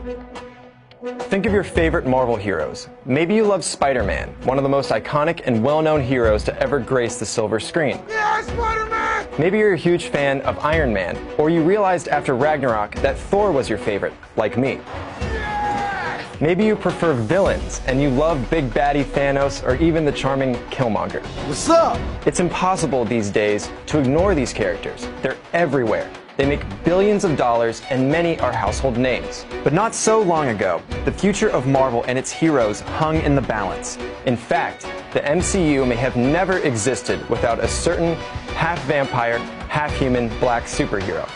Think of your favorite Marvel heroes. Maybe you love Spider-Man, one of the most iconic and well-known heroes to ever grace the silver screen. Yeah, Spider-Man! Maybe you're a huge fan of Iron Man, or you realized after Ragnarok that Thor was your favorite, like me. Yeah! Maybe you prefer villains, and you love Big Baddie Thanos or even the charming Killmonger. What's up? It's impossible these days to ignore these characters. They're everywhere. They make billions of dollars, and many are household names. But not so long ago, the future of Marvel and its heroes hung in the balance. In fact, the MCU may have never existed without a certain half-vampire, half-human black superhero.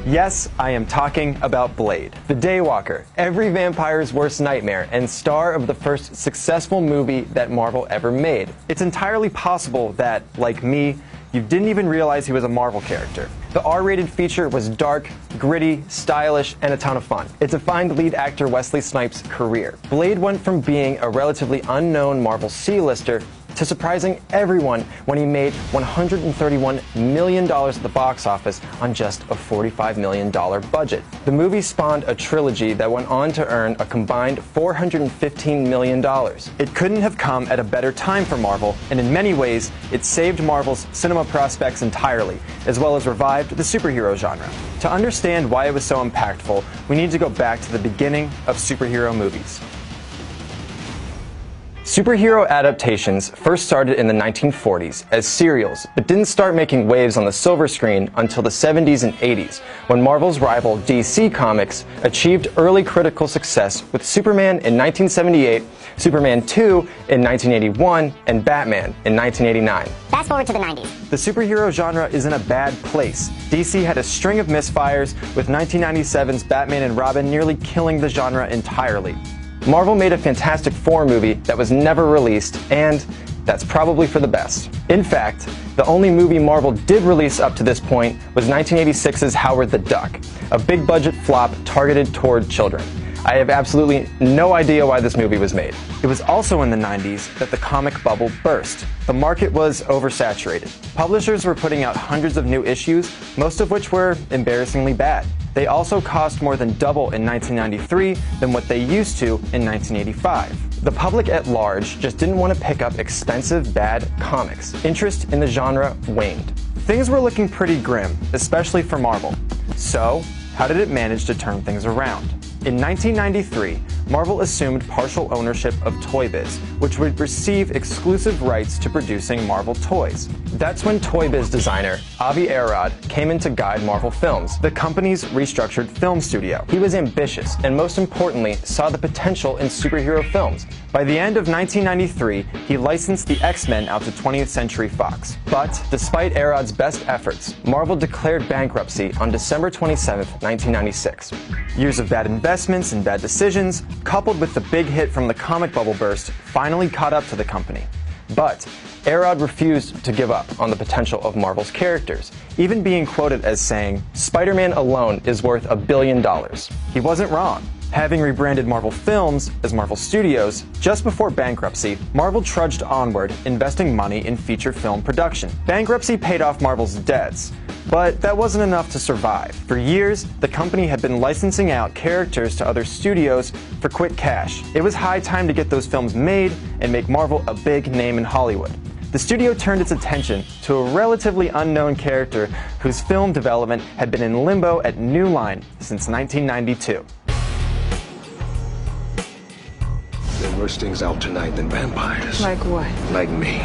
Yes, I am talking about Blade, the Daywalker, every vampire's worst nightmare, and star of the first successful movie that Marvel ever made. It's entirely possible that, like me, you didn't even realize he was a Marvel character. The R-rated feature was dark, gritty, stylish, and a ton of fun. It defined lead actor Wesley Snipes' career. Blade went from being a relatively unknown Marvel C-lister to surprising everyone when he made $131 million at the box office on just a $45 million budget. The movie spawned a trilogy that went on to earn a combined $415 million. It couldn't have come at a better time for Marvel, and in many ways, it saved Marvel's cinema prospects entirely, as well as revived the superhero genre. To understand why it was so impactful, we need to go back to the beginning of superhero movies. Superhero adaptations first started in the 1940s as serials, but didn't start making waves on the silver screen until the 70s and 80s, when Marvel's rival DC Comics achieved early critical success with Superman in 1978, Superman 2 in 1981, and Batman in 1989. Fast forward to the 90s. The superhero genre is in a bad place. DC had a string of misfires, with 1997's Batman and Robin nearly killing the genre entirely. Marvel made a Fantastic Four movie that was never released, and that's probably for the best. In fact, the only movie Marvel did release up to this point was 1986's Howard the Duck, a big-budget flop targeted toward children. I have absolutely no idea why this movie was made. It was also in the 90s that the comic bubble burst. The market was oversaturated. Publishers were putting out hundreds of new issues, most of which were embarrassingly bad. They also cost more than double in 1993 than what they used to in 1985. The public at large just didn't want to pick up expensive, bad comics. Interest in the genre waned. Things were looking pretty grim, especially for Marvel. So, how did it manage to turn things around? In 1993, Marvel assumed partial ownership of Toy Biz, which would receive exclusive rights to producing Marvel toys. That's when Toy Biz designer Avi Arad came in to guide Marvel Films, the company's restructured film studio. He was ambitious and, most importantly, saw the potential in superhero films. By the end of 1993, he licensed the X-Men out to 20th Century Fox. But, despite Arad's best efforts, Marvel declared bankruptcy on December 27, 1996. Years of bad investments and bad decisions, coupled with the big hit from the comic bubble burst, finally caught up to the company. But Arad refused to give up on the potential of Marvel's characters, even being quoted as saying, "Spider-Man alone is worth $1 billion." He wasn't wrong. Having rebranded Marvel Films as Marvel Studios, just before bankruptcy, Marvel trudged onward, investing money in feature film production. Bankruptcy paid off Marvel's debts, but that wasn't enough to survive. For years, the company had been licensing out characters to other studios for quick cash. It was high time to get those films made and make Marvel a big name in Hollywood. The studio turned its attention to a relatively unknown character whose film development had been in limbo at New Line since 1992. There are worse things out tonight than vampires. Like what? Like me.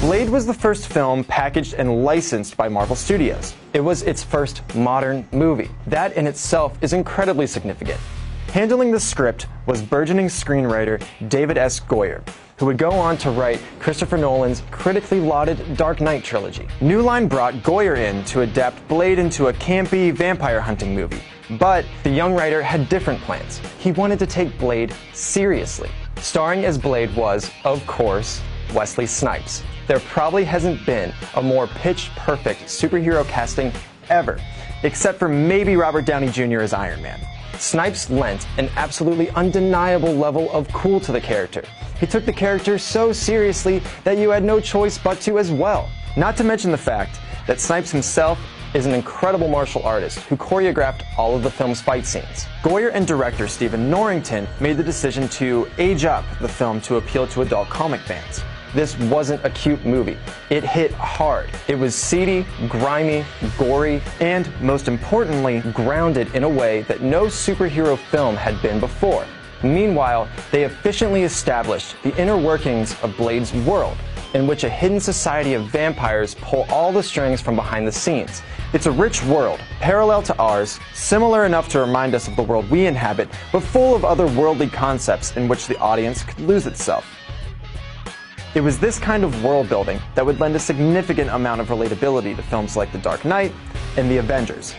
Blade was the first film packaged and licensed by Marvel Studios. It was its first modern movie. That in itself is incredibly significant. Handling the script was burgeoning screenwriter David S. Goyer, who would go on to write Christopher Nolan's critically lauded Dark Knight trilogy. New Line brought Goyer in to adapt Blade into a campy vampire hunting movie. But the young writer had different plans. He wanted to take Blade seriously. Starring as Blade was, of course, Wesley Snipes. There probably hasn't been a more pitch-perfect superhero casting ever, except for maybe Robert Downey Jr. as Iron Man. Snipes lent an absolutely undeniable level of cool to the character. He took the character so seriously that you had no choice but to as well. Not to mention the fact that Snipes himself is an incredible martial artist who choreographed all of the film's fight scenes. Goyer and director Stephen Norrington made the decision to age up the film to appeal to adult comic fans. This wasn't a cute movie. It hit hard. It was seedy, grimy, gory, and, most importantly, grounded in a way that no superhero film had been before. Meanwhile, they efficiently established the inner workings of Blade's world, in which a hidden society of vampires pull all the strings from behind the scenes. It's a rich world, parallel to ours, similar enough to remind us of the world we inhabit, but full of otherworldly concepts in which the audience could lose itself. It was this kind of world building that would lend a significant amount of relatability to films like The Dark Knight and The Avengers.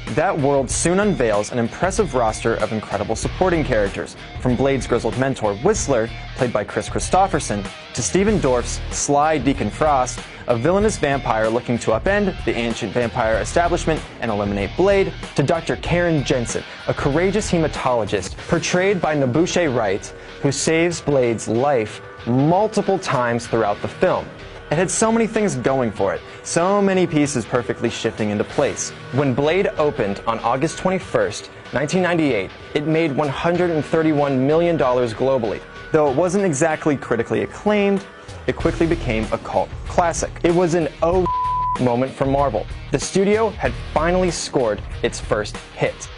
That world soon unveils an impressive roster of incredible supporting characters, from Blade's grizzled mentor Whistler, played by Chris Christopherson, to Stephen Dorff's sly Deacon Frost, a villainous vampire looking to upend the ancient vampire establishment and eliminate Blade, to Dr. Karen Jensen, a courageous hematologist portrayed by N'Bushe Wright, who saves Blade's life multiple times throughout the film. It had so many things going for it, so many pieces perfectly shifting into place. When Blade opened on August 21st, 1998, it made $131 million globally. Though it wasn't exactly critically acclaimed, it quickly became a cult classic. It was an oh moment for Marvel. The studio had finally scored its first hit.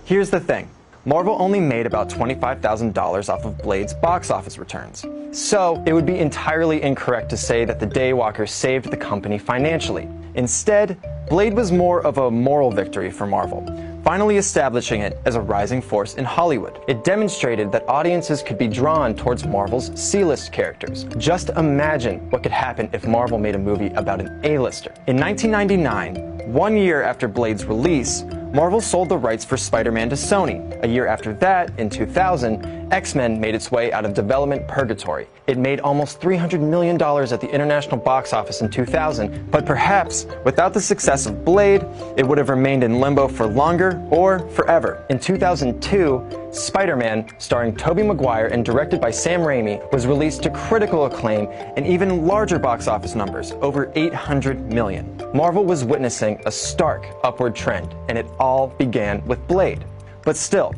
Here's the thing. Marvel only made about $25,000 off of Blade's box office returns. So, it would be entirely incorrect to say that the Daywalker saved the company financially. Instead, Blade was more of a moral victory for Marvel, finally establishing it as a rising force in Hollywood. It demonstrated that audiences could be drawn towards Marvel's C-list characters. Just imagine what could happen if Marvel made a movie about an A-lister. In 1999, 1 year after Blade's release, Marvel sold the rights for Spider-Man to Sony. A year after that, in 2000, X-Men made its way out of development purgatory. It made almost $300 million at the international box office in 2000, but perhaps without the success of Blade, it would have remained in limbo for longer or forever. In 2002, Spider-Man, starring Tobey Maguire and directed by Sam Raimi, was released to critical acclaim and even larger box office numbers, over $800 million. Marvel was witnessing a stark upward trend, and it all began with Blade. But still,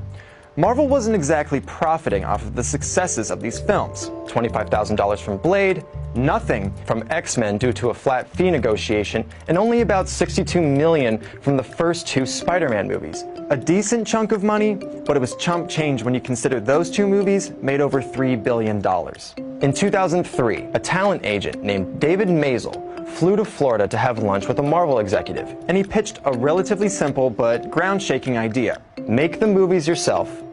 Marvel wasn't exactly profiting off of the successes of these films. $25,000 from Blade, nothing from X-Men due to a flat fee negotiation, and only about $62 million from the first two Spider-Man movies. A decent chunk of money, but it was chump change when you consider those two movies made over $3 billion. In 2003, a talent agent named David Maisel flew to Florida to have lunch with a Marvel executive, and he pitched a relatively simple but ground-shaking idea. Make the movies yourself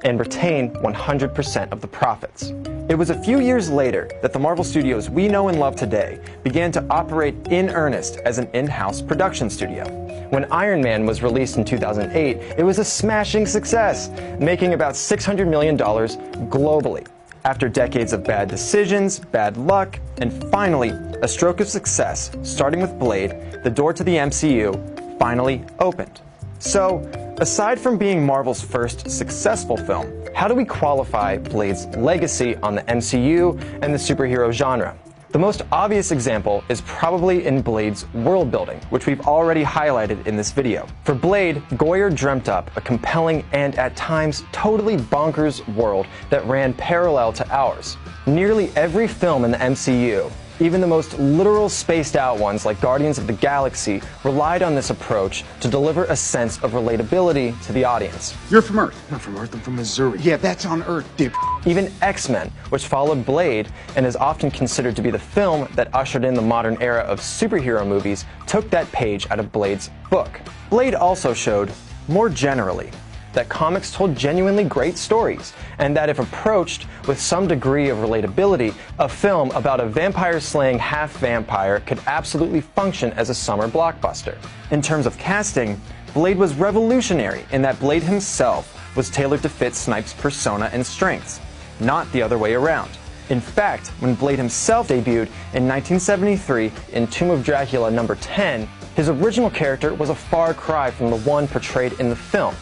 and retain 100% of the profits. It was a few years later that the Marvel Studios we know and love today began to operate in earnest as an in-house production studio. When Iron Man was released in 2008, it was a smashing success, making about $600 million globally. After decades of bad decisions, bad luck, and finally, a stroke of success, starting with Blade, the door to the MCU finally opened. So, aside from being Marvel's first successful film, how do we qualify Blade's legacy on the MCU and the superhero genre? The most obvious example is probably in Blade's world building, which we've already highlighted in this video. For Blade, Goyer dreamt up a compelling and at times totally bonkers world that ran parallel to ours. Nearly every film in the MCU, even the most literal spaced out ones like Guardians of the Galaxy, relied on this approach to deliver a sense of relatability to the audience. You're from Earth. I'm from Earth, I'm from Missouri. Yeah, that's on Earth, dude. Even X-Men, which followed Blade and is often considered to be the film that ushered in the modern era of superhero movies, took that page out of Blade's book. Blade also showed, more generally, that comics told genuinely great stories, and that if approached with some degree of relatability, a film about a vampire-slaying half-vampire could absolutely function as a summer blockbuster. In terms of casting, Blade was revolutionary in that Blade himself was tailored to fit Snipes' persona and strengths, not the other way around. In fact, when Blade himself debuted in 1973 in Tomb of Dracula No. 10, his original character was a far cry from the one portrayed in the film.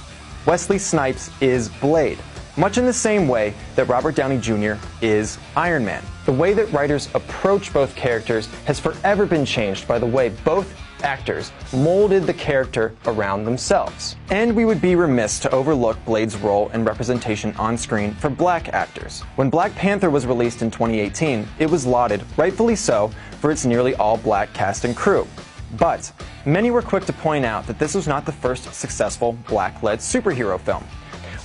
Wesley Snipes is Blade, much in the same way that Robert Downey Jr. is Iron Man. The way that writers approach both characters has forever been changed by the way both actors molded the character around themselves. And we would be remiss to overlook Blade's role and representation on screen for black actors. When Black Panther was released in 2018, it was lauded, rightfully so, for its nearly all-black cast and crew. But many were quick to point out that this was not the first successful black-led superhero film,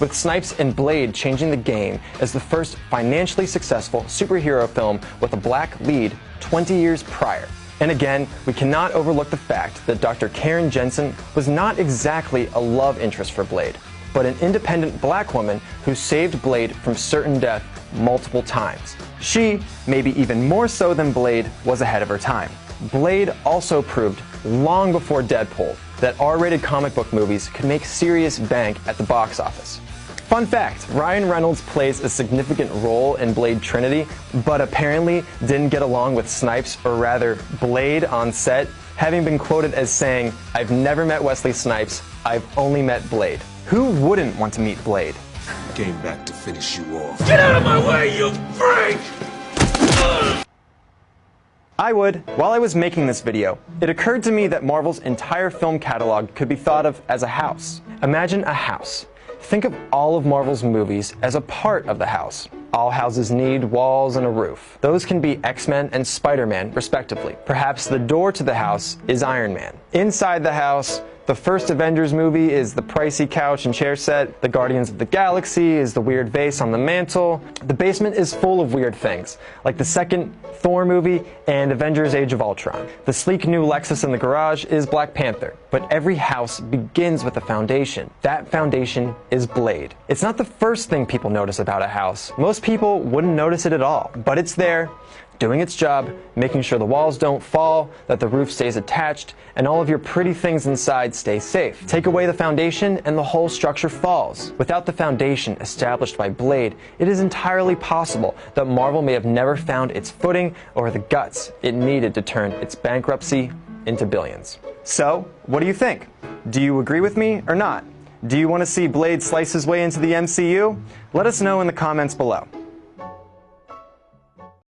with Snipes and Blade changing the game as the first financially successful superhero film with a black lead 20 years prior. And again, we cannot overlook the fact that Dr. Karen Jensen was not exactly a love interest for Blade, but an independent black woman who saved Blade from certain death multiple times. She, maybe even more so than Blade, was ahead of her time. Blade also proved, long before Deadpool, that R-rated comic book movies could make serious bank at the box office. Fun fact, Ryan Reynolds plays a significant role in Blade Trinity, but apparently didn't get along with Snipes, or rather Blade, on set, having been quoted as saying, "I've never met Wesley Snipes, I've only met Blade." Who wouldn't want to meet Blade? Came back to finish you off. Get out of my way, you freak! I would. While I was making this video, it occurred to me that Marvel's entire film catalog could be thought of as a house. Imagine a house. Think of all of Marvel's movies as a part of the house. All houses need walls and a roof. Those can be X-Men and Spider-Man, respectively. Perhaps the door to the house is Iron Man. Inside the house, the first Avengers movie is the pricey couch and chair set. The Guardians of the Galaxy is the weird vase on the mantle. The basement is full of weird things, like the second Thor movie and Avengers Age of Ultron. The sleek new Lexus in the garage is Black Panther. But every house begins with a foundation. That foundation is Blade. It's not the first thing people notice about a house. Most people wouldn't notice it at all, but it's there, doing its job, making sure the walls don't fall, that the roof stays attached, and all of your pretty things inside stay safe. Take away the foundation and the whole structure falls. Without the foundation established by Blade, it is entirely possible that Marvel may have never found its footing or the guts it needed to turn its bankruptcy into billions. So, what do you think? Do you agree with me or not? Do you want to see Blade slice his way into the MCU? Let us know in the comments below.